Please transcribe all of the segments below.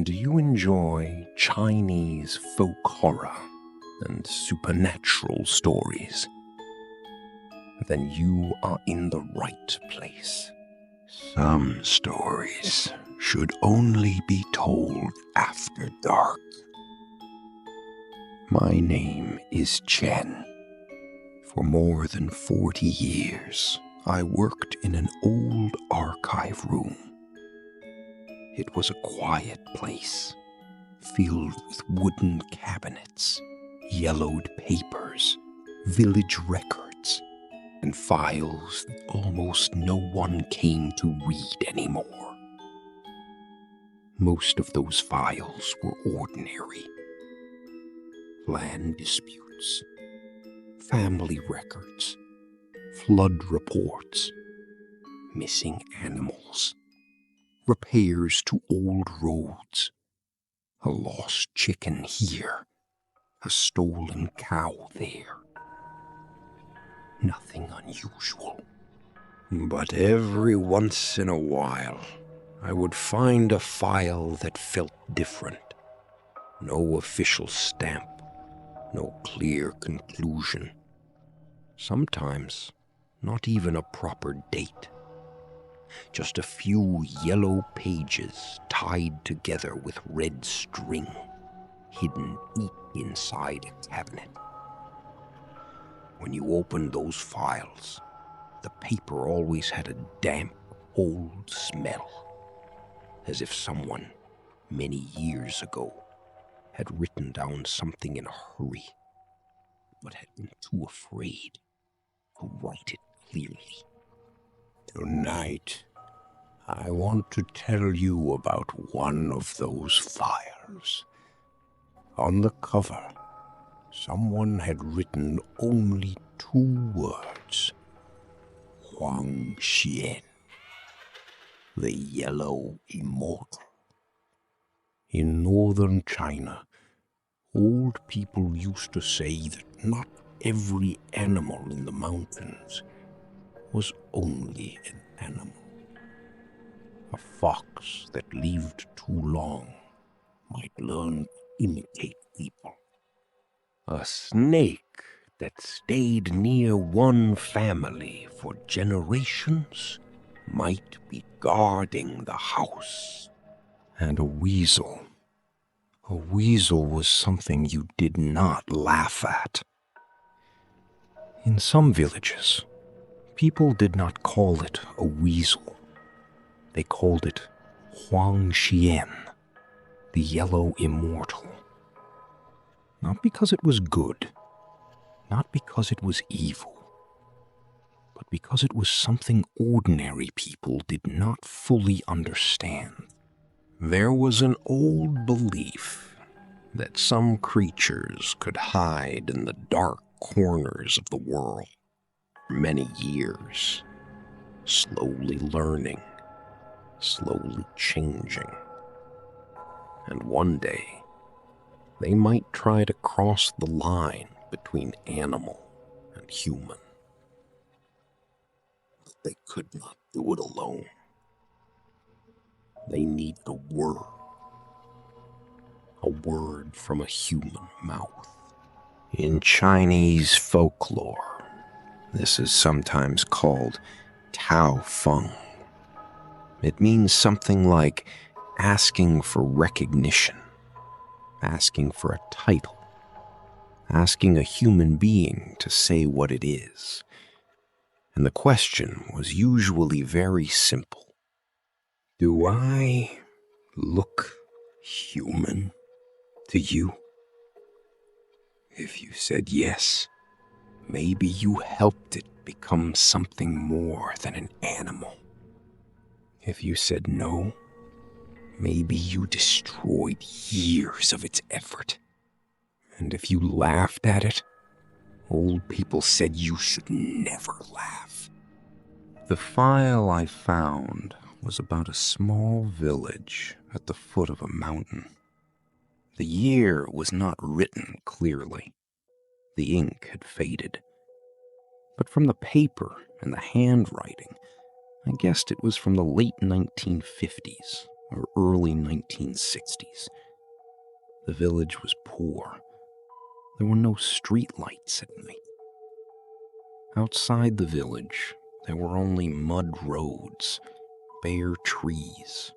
Do you enjoy Chinese folk horror and supernatural stories? Then you are in the right place. Some stories should only be told after dark. My name is Chen. For more than 40 years, I worked in an old archive room. It was a quiet place, filled with wooden cabinets, yellowed papers, village records, and files that almost no one came to read anymore. Most of those files were ordinary. Land disputes, family records, flood reports, missing animals, repairs to old roads, a lost chicken here, a stolen cow there. Nothing unusual. But every once in a while, I would find a file that felt different. No official stamp, no clear conclusion. Sometimes, not even a proper date. Just a few yellow pages tied together with red string, hidden deep inside a cabinet. When you opened those files, the paper always had a damp, old smell, as if someone, many years ago, had written down something in a hurry, but had been too afraid to write it clearly. Tonight, I want to tell you about one of those files. On the cover, someone had written only 2 words. Huang Xian, the Yellow Immortal. In northern China, old people used to say that not every animal in the mountains was only an animal. A fox that lived too long might learn to imitate people. A snake that stayed near one family for generations might be guarding the house. And a weasel. A weasel was something you did not laugh at. In some villages, people did not call it a weasel. They called it Huang Xian, the Yellow Immortal. Not because it was good, not because it was evil, but because it was something ordinary people did not fully understand. There was an old belief that some creatures could hide in the dark corners of the world for many years, slowly learning, slowly changing. And one day, they might try to cross the line between animal and human. But they could not do it alone. They need a word from a human mouth. In Chinese folklore, this is sometimes called Tao Feng. It means something like asking for recognition, asking for a title, asking a human being to say what it is. And the question was usually very simple. Do I look human to you? If you said yes, maybe you helped it become something more than an animal. If you said no, maybe you destroyed years of its effort. And if you laughed at it, old people said you should never laugh. The file I found was about a small village at the foot of a mountain. The year was not written clearly. The ink had faded. But from the paper and the handwriting, I guessed it was from the late 1950s or early 1960s. The village was poor. There were no street lights at night. Outside the village, there were only mud roads, bare trees,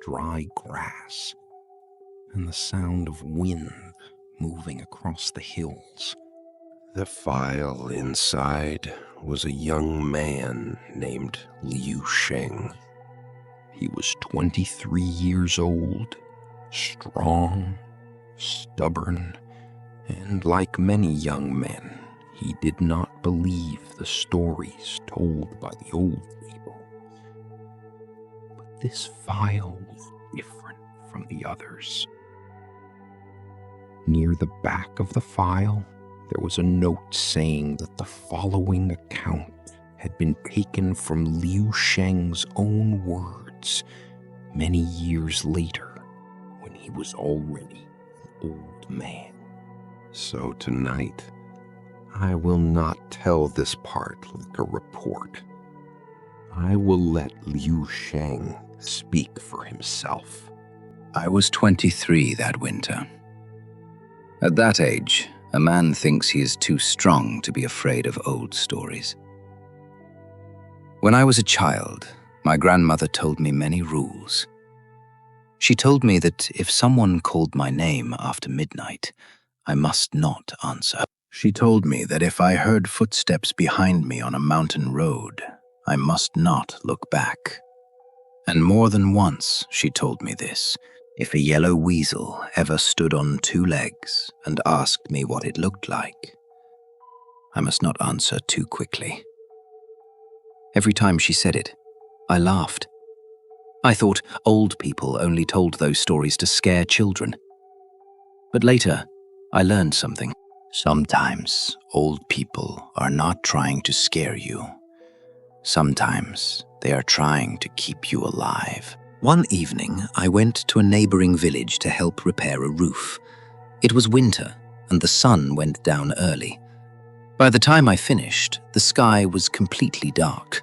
dry grass, and the sound of wind moving across the hills. The file inside was a young man named Liu Sheng. He was 23 years old, strong, stubborn, and like many young men, he did not believe the stories told by the old people. But this file was different from the others. Near the back of the file, there was a note saying that the following account had been taken from Liu Sheng's own words many years later, when he was already an old man. So tonight, I will not tell this part like a report. I will let Liu Sheng speak for himself. I was 23 that winter. At that age, a man thinks he is too strong to be afraid of old stories. When I was a child, my grandmother told me many rules. She told me that if someone called my name after midnight, I must not answer. She told me that if I heard footsteps behind me on a mountain road, I must not look back. And more than once she told me this: if a yellow weasel ever stood on two legs and asked me what it looked like, I must not answer too quickly. Every time she said it, I laughed. I thought old people only told those stories to scare children. But later, I learned something. Sometimes old people are not trying to scare you. Sometimes they are trying to keep you alive. One evening, I went to a neighboring village to help repair a roof. It was winter, and the sun went down early. By the time I finished, the sky was completely dark.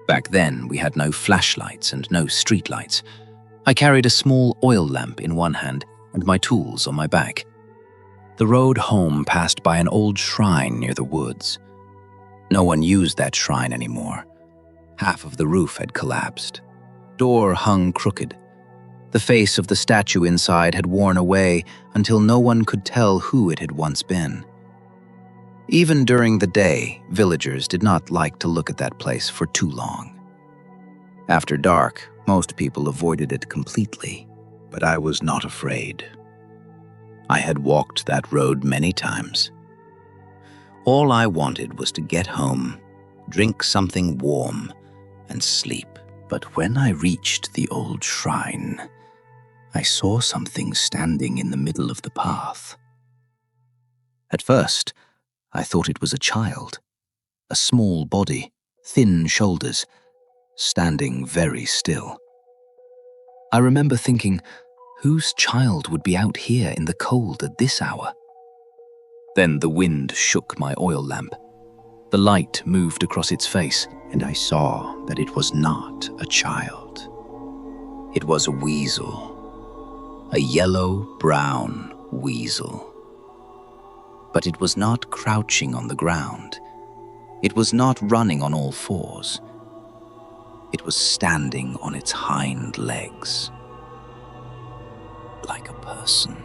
Back then, we had no flashlights and no streetlights. I carried a small oil lamp in one hand and my tools on my back. The road home passed by an old shrine near the woods. No one used that shrine anymore. Half of the roof had collapsed. Door hung crooked. The face of the statue inside had worn away until no one could tell who it had once been. Even during the day, villagers did not like to look at that place for too long. After dark, most people avoided it completely, but I was not afraid. I had walked that road many times. All I wanted was to get home, drink something warm, and sleep. But when I reached the old shrine, I saw something standing in the middle of the path. At first, I thought it was a child, a small body, thin shoulders, standing very still. I remember thinking, whose child would be out here in the cold at this hour? Then the wind shook my oil lamp. The light moved across its face, and I saw that it was not a child. It was a weasel, a yellow-brown weasel. But it was not crouching on the ground. It was not running on all fours. It was standing on its hind legs, like a person.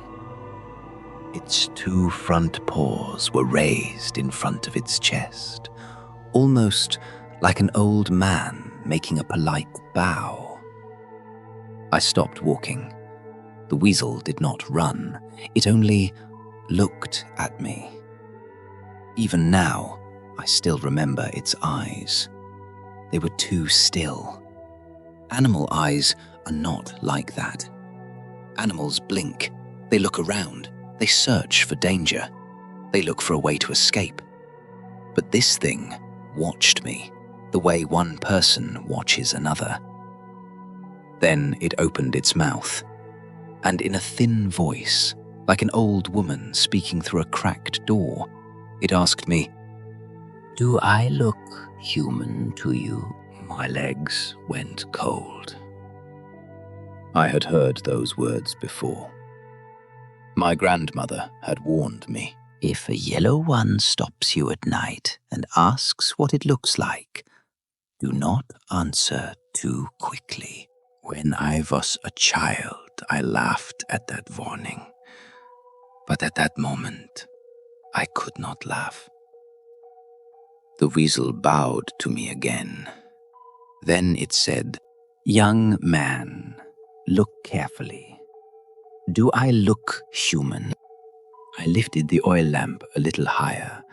Its two front paws were raised in front of its chest, almost like an old man making a polite bow. I stopped walking. The weasel did not run. It only looked at me. Even now, I still remember its eyes. They were too still. Animal eyes are not like that. Animals blink. They look around. They search for danger. They look for a way to escape. But this thing watched me the way one person watches another. Then it opened its mouth, and in a thin voice, like an old woman speaking through a cracked door, it asked me, "Do I look human to you?" My legs went cold. I had heard those words before. My grandmother had warned me. If a yellow one stops you at night and asks what it looks like, do not answer too quickly. When I was a child, I laughed at that warning. But at that moment, I could not laugh. The weasel bowed to me again. Then it said, "Young man, look carefully. Do I look human?" I lifted the oil lamp a little higher.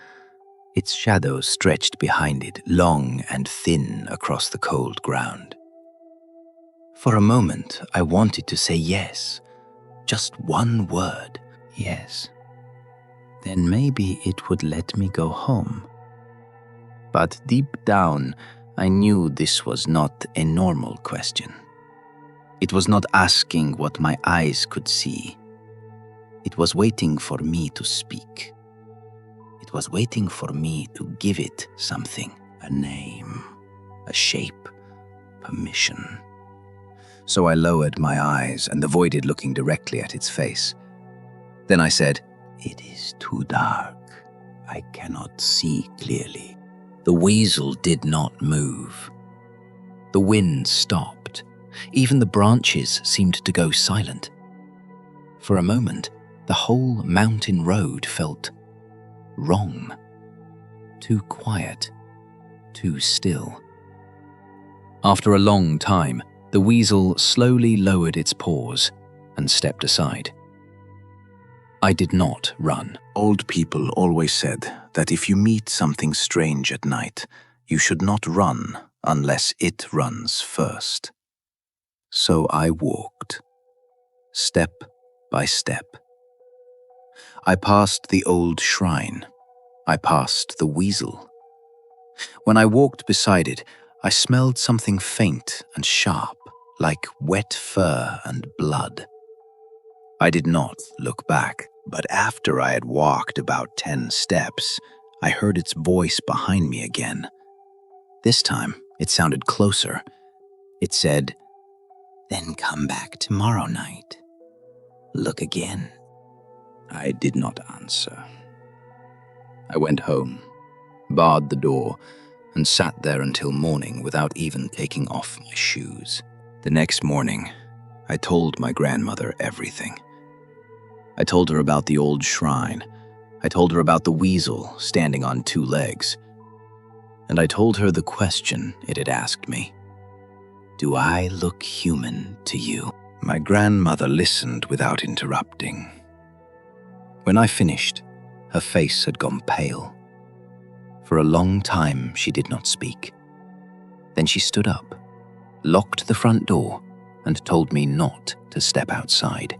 Its shadow stretched behind it, long and thin across the cold ground. For a moment, I wanted to say yes. Just one word, yes. Then maybe it would let me go home. But deep down, I knew this was not a normal question. It was not asking what my eyes could see. It was waiting for me to speak. It was waiting for me to give it something, a name, a shape, permission. So I lowered my eyes and avoided looking directly at its face. Then I said, "It is too dark. I cannot see clearly." The weasel did not move. The wind stopped. Even the branches seemed to go silent. For a moment, the whole mountain road felt wrong. Too quiet, too still. After a long time, the weasel slowly lowered its paws and stepped aside. I did not run. Old people always said that if you meet something strange at night, you should not run unless it runs first. So I walked, step by step. I passed the old shrine. I passed the weasel. When I walked beside it, I smelled something faint and sharp, like wet fur and blood. I did not look back, but after I had walked about 10 steps, I heard its voice behind me again. This time, it sounded closer. It said, "Then come back tomorrow night. Look again." I did not answer. I went home, barred the door, and sat there until morning without even taking off my shoes. The next morning, I told my grandmother everything. I told her about the old shrine. I told her about the weasel standing on 2 legs. And I told her the question it had asked me. Do I look human to you? My grandmother listened without interrupting. When I finished, her face had gone pale. For a long time, she did not speak. Then she stood up, locked the front door, and told me not to step outside.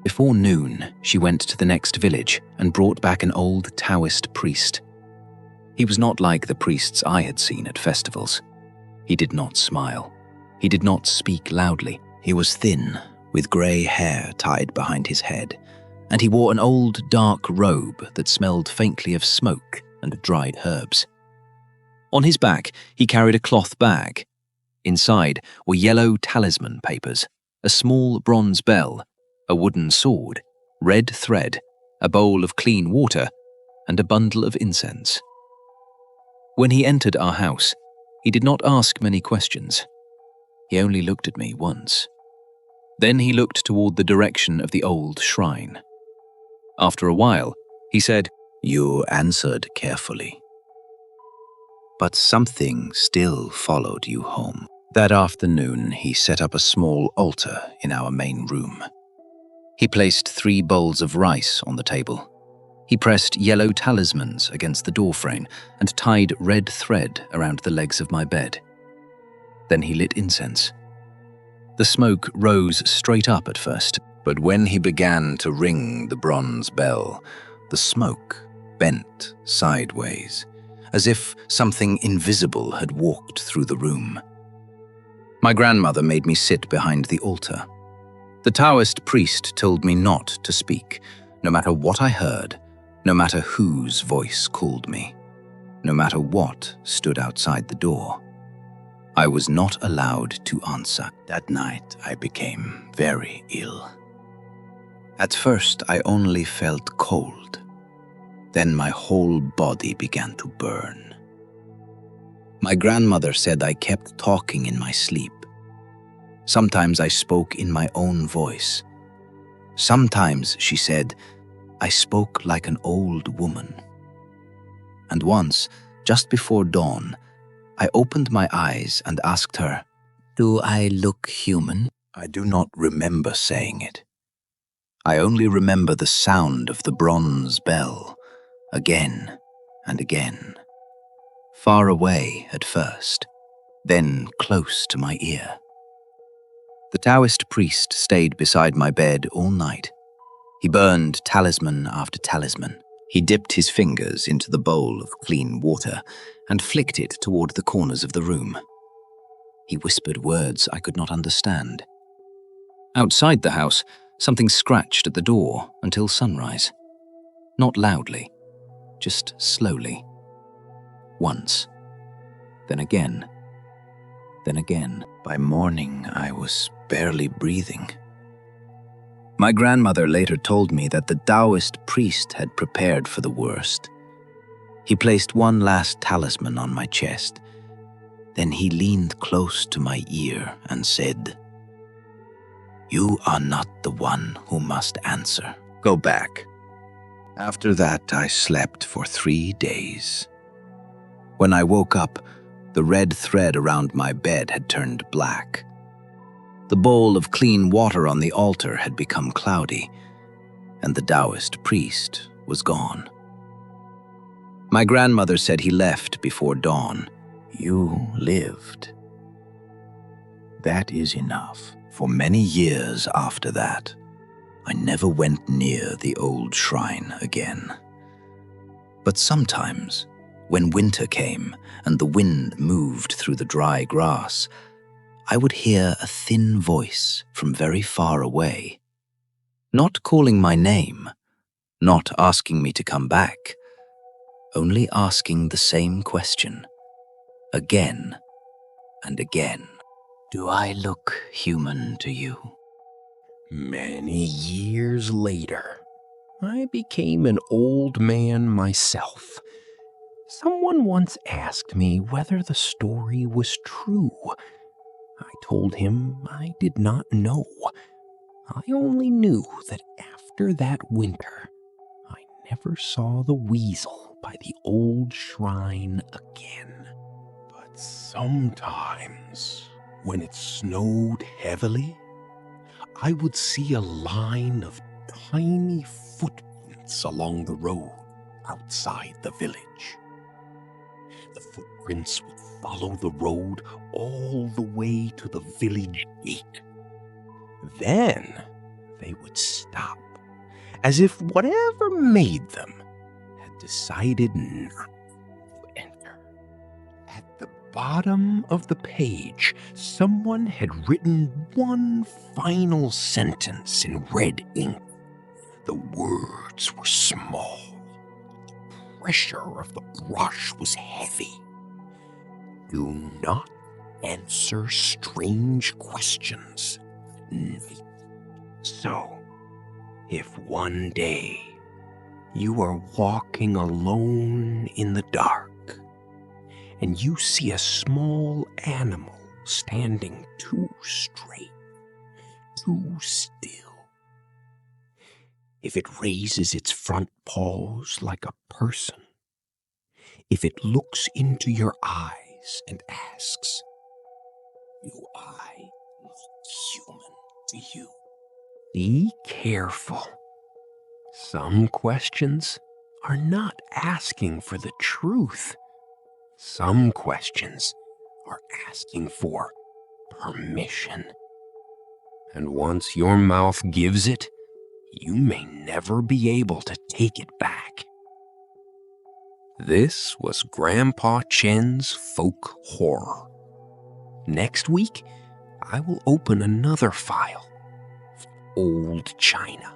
Before noon, she went to the next village and brought back an old Taoist priest. He was not like the priests I had seen at festivals. He did not smile. He did not speak loudly. He was thin, with grey hair tied behind his head, and he wore an old dark robe that smelled faintly of smoke and dried herbs. On his back, he carried a cloth bag. Inside were yellow talisman papers, a small bronze bell, a wooden sword, red thread, a bowl of clean water, and a bundle of incense. When he entered our house, he did not ask many questions. He only looked at me once. Then he looked toward the direction of the old shrine. After a while, he said, "You answered carefully. But something still followed you home." That afternoon, he set up a small altar in our main room. He placed 3 bowls of rice on the table. He pressed yellow talismans against the doorframe and tied red thread around the legs of my bed. Then he lit incense. The smoke rose straight up at first, but when he began to ring the bronze bell, the smoke bent sideways, as if something invisible had walked through the room. My grandmother made me sit behind the altar. The Taoist priest told me not to speak, no matter what I heard, no matter whose voice called me, no matter what stood outside the door. I was not allowed to answer. That night, I became very ill. At first, I only felt cold. Then my whole body began to burn. My grandmother said I kept talking in my sleep. Sometimes I spoke in my own voice. Sometimes, she said, I spoke like an old woman. And once, just before dawn, I opened my eyes and asked her, "Do I look human?" I do not remember saying it. I only remember the sound of the bronze bell, again and again. Far away at first, then close to my ear. The Taoist priest stayed beside my bed all night. He burned talisman after talisman. He dipped his fingers into the bowl of clean water and flicked it toward the corners of the room. He whispered words I could not understand. Outside the house, something scratched at the door until sunrise. Not loudly, just slowly. Once, then again, then again. By morning, I was barely breathing. My grandmother later told me that the Taoist priest had prepared for the worst. He placed one last talisman on my chest. Then he leaned close to my ear and said, "You are not the one who must answer. Go back." After that, I slept for 3 days. When I woke up, the red thread around my bed had turned black. The bowl of clean water on the altar had become cloudy, and the Taoist priest was gone. My grandmother said he left before dawn. You lived. That is enough. For many years after that, I never went near the old shrine again. But sometimes, when winter came and the wind moved through the dry grass, I would hear a thin voice from very far away, not calling my name, not asking me to come back, only asking the same question, again and again. Do I look human to you? Many years later, I became an old man myself. Someone once asked me whether the story was true. I told him I did not know. I only knew that after that winter, I never saw the weasel by the old shrine again. But sometimes, when it snowed heavily, I would see a line of tiny footprints along the road outside the village. The footprints would follow the road all the way to the village gate. Then they would stop, as if whatever made them had decided not to enter. At the bottom of the page, someone had written one final sentence in red ink. The words were small. The pressure of the brush was heavy. Do not answer strange questions at night. So, if one day you are walking alone in the dark and you see a small animal standing too straight, too still, if it raises its front paws like a person, if it looks into your eyes and asks, "Do I look human to you?" Be careful. Some questions are not asking for the truth. Some questions are asking for permission. And once your mouth gives it, you may never be able to take it back. This was Grandpa Chen's folk horror. Next week, I will open another file of old China.